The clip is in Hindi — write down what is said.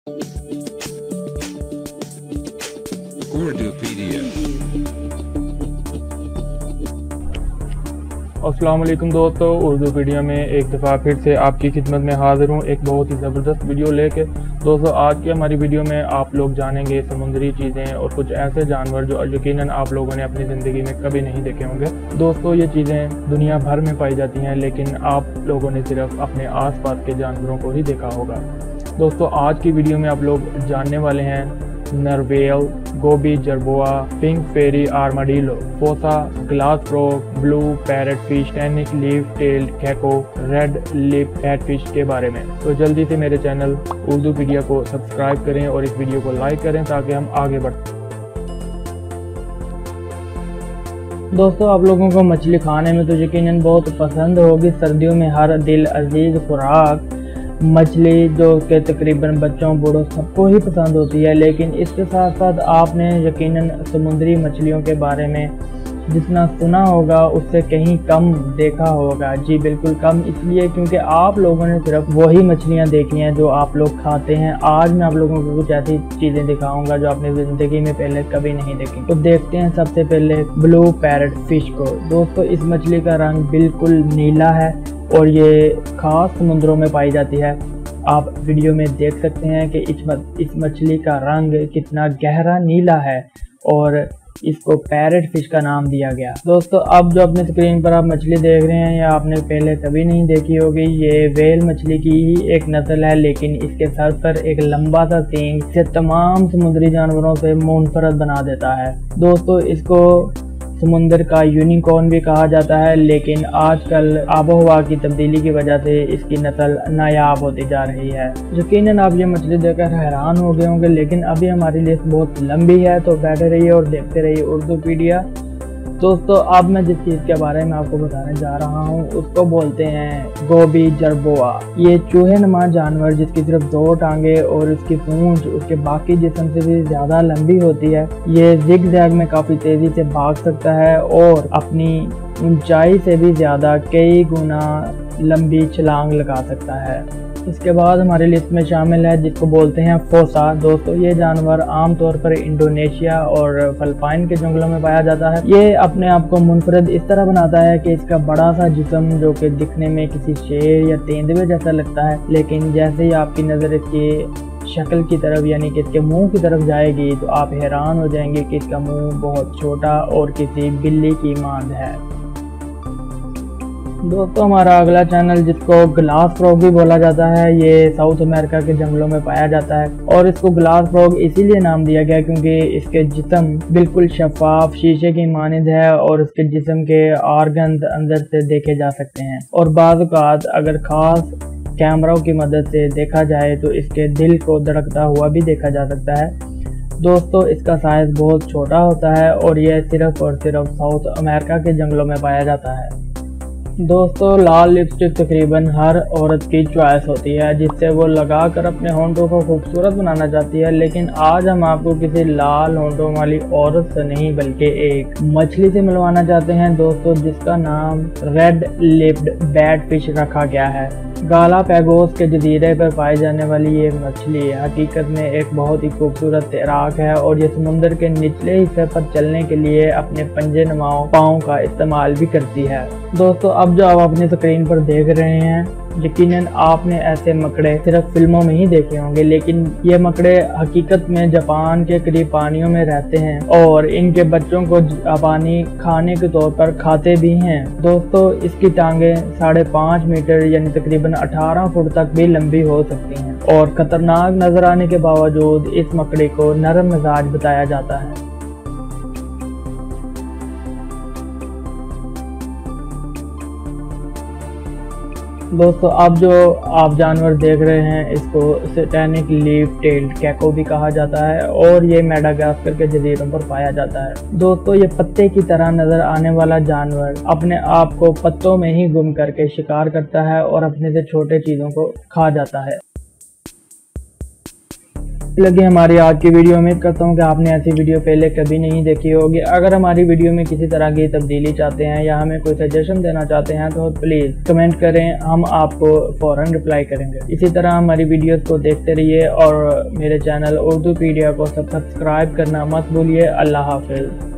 Urdupedia। अस्सलाम वालेकुम दोस्तों, उर्दूपीडिया में एक दफ़ा फिर से आपकी खिदमत में हाज़िर हूँ एक बहुत ही ज़बरदस्त वीडियो लेके। दोस्तों, आज की हमारी वीडियो में आप लोग जानेंगे समुद्री चीज़ें और कुछ ऐसे जानवर जो यकीनन आप लोगों ने अपनी ज़िंदगी में कभी नहीं देखे होंगे। दोस्तों, ये चीज़ें दुनिया भर में पाई जाती हैं, लेकिन आप लोगों ने सिर्फ अपने आसपास के जानवरों को ही देखा होगा। दोस्तों, आज की वीडियो में आप लोग जानने वाले हैं narwhal, goby jerboa, pink fairy armadillo, fossa, glass frog, blue parrot fish, satanic leaf tailed gecko, red lip catfish के बारे में। तो जल्दी से मेरे चैनल उर्दूपीडिया को सब्सक्राइब करें और इस वीडियो को लाइक करें ताकि हम आगे बढ़। दोस्तों, आप लोगों को मछली खाने में तो यकीनन बहुत पसंद होगी। सर्दियों में हर दिल अजीज खुराक मछली जो कि तकरीबन बच्चों बूढ़ों सबको ही पसंद होती है, लेकिन इसके साथ साथ आपने यकीनन समुद्री मछलियों के बारे में जितना सुना होगा उससे कहीं कम देखा होगा। जी बिल्कुल कम, इसलिए क्योंकि आप लोगों ने सिर्फ वही मछलियां देखी हैं जो आप लोग खाते हैं। आज मैं आप लोगों को कुछ ऐसी चीज़ें दिखाऊंगा जो आपने ज़िंदगी में पहले कभी नहीं देखी। तो देखते हैं सबसे पहले ब्लू पैरट फिश को। दोस्तों, इस मछली का रंग बिल्कुल नीला है और ये खास समुद्रों में पाई जाती है। आप वीडियो में देख सकते हैं कि इस मछली का रंग कितना गहरा नीला है और इसको पैरट फिश का नाम दिया गया। दोस्तों, अब जो अपने स्क्रीन पर आप मछली देख रहे हैं या आपने पहले कभी नहीं देखी होगी, ये वेल मछली की ही एक नस्ल है, लेकिन इसके सर पर एक लंबा सा सींग इसे तमाम समुद्री जानवरों से मुनफरद बना देता है। दोस्तों, इसको समुद्र का यूनिकॉर्न भी कहा जाता है, लेकिन आजकल आबोहवा की तब्दीली की वजह से इसकी नस्ल नायाब होती जा रही है। यकीनन आप ये मछली देखकर हैरान हो गए होंगे, लेकिन अभी हमारी लिस्ट बहुत लंबी है, तो बैठे रहिए और देखते रहिए उर्दूपीडिया। दोस्तों, अब मैं जिस चीज़ के बारे में आपको बताने जा रहा हूँ उसको बोलते हैं गोबी जरबोआ। ये चूहे नुमा जानवर जिसकी सिर्फ 2 टांगे और उसकी पूंछ उसके बाकी जिस्म से भी ज़्यादा लंबी होती है। ये जिग जैग में काफ़ी तेज़ी से भाग सकता है और अपनी ऊंचाई से भी ज़्यादा कई गुना लंबी छलांग लगा सकता है। इसके बाद हमारी लिस्ट में शामिल है जिसको बोलते हैं फोसा। दोस्तों, ये जानवर आमतौर पर इंडोनेशिया और फिलिपाइन के जंगलों में पाया जाता है। ये अपने आप को मुनफरद इस तरह बनाता है कि इसका बड़ा सा जिस्म जो कि दिखने में किसी शेर या तेंदुए जैसा लगता है, लेकिन जैसे ही आपकी नज़र इसकी शक्ल की तरफ यानी कि इसके मुंह की तरफ जाएगी तो आप हैरान हो जाएंगे कि इसका मुंह बहुत छोटा और किसी बिल्ली की मांद है। दोस्तों, हमारा अगला चैनल जिसको ग्लास फ्रॉग भी बोला जाता है, ये साउथ अमेरिका के जंगलों में पाया जाता है और इसको ग्लास फ्रॉग इसीलिए नाम दिया गया क्योंकि इसके जिस्म बिल्कुल शफाफ शीशे की मानिंद है और इसके जिस्म के ऑर्गन्स अंदर से देखे जा सकते हैं और बाज़ औक़ात अगर खास कैमरों की मदद से देखा जाए तो इसके दिल को धड़कता हुआ भी देखा जा सकता है। दोस्तों, इसका साइज बहुत छोटा होता है और यह सिर्फ और सिर्फ साउथ अमेरिका के जंगलों में पाया जाता है। दोस्तों, लाल लिपस्टिक तकरीबन हर औरत की चॉइस होती है जिससे वो लगाकर अपने होंठों को खूबसूरत बनाना चाहती है, लेकिन आज हम आपको किसी लाल होंठों वाली औरत से नहीं बल्कि एक मछली से मिलवाना चाहते हैं दोस्तों, जिसका नाम रेड लिप्ड बैट फिश रखा गया है। गालापैगोस के जजीरे पर पाई जाने वाली ये मछली हकीकत में एक बहुत ही खूबसूरत तैराक है और ये समुद्र के निचले हिस्से पर चलने के लिए अपने पंजे नुमाओं पाँव का इस्तेमाल भी करती है। दोस्तों, अब जो आप अपनी स्क्रीन पर देख रहे हैं, यकीनन आपने ऐसे मकड़े सिर्फ फिल्मों में ही देखे होंगे, लेकिन ये मकड़े हकीकत में जापान के करीब पानियों में रहते हैं और इनके बच्चों को जापानी खाने के तौर पर खाते भी हैं। दोस्तों, इसकी टांगे 5.5 मीटर यानी तकरीबन 18 फुट तक भी लंबी हो सकती हैं और खतरनाक नजर आने के बावजूद इस मकड़े को नरम मिजाज बताया जाता है। दोस्तों, अब जो आप जानवर देख रहे हैं इसको टैनिक लीफ टेल्ड गेको भी कहा जाता है और ये मेडागास्कर के जजीरों पर पाया जाता है। दोस्तों, ये पत्ते की तरह नजर आने वाला जानवर अपने आप को पत्तों में ही गुम करके शिकार करता है और अपने से छोटे चीजों को खा जाता है। लगी हमारी आज की वीडियो। उम्मीद करता हूँ कि आपने ऐसी वीडियो पहले कभी नहीं देखी होगी। अगर हमारी वीडियो में किसी तरह की तब्दीली चाहते हैं या हमें कोई सजेशन देना चाहते हैं तो प्लीज़ कमेंट करें, हम आपको फ़ौरन रिप्लाई करेंगे। इसी तरह हमारी वीडियोस को देखते रहिए और मेरे चैनल उर्दूपीडिया को सब्सक्राइब करना मत भूलिए। अल्लाह हाफिज़।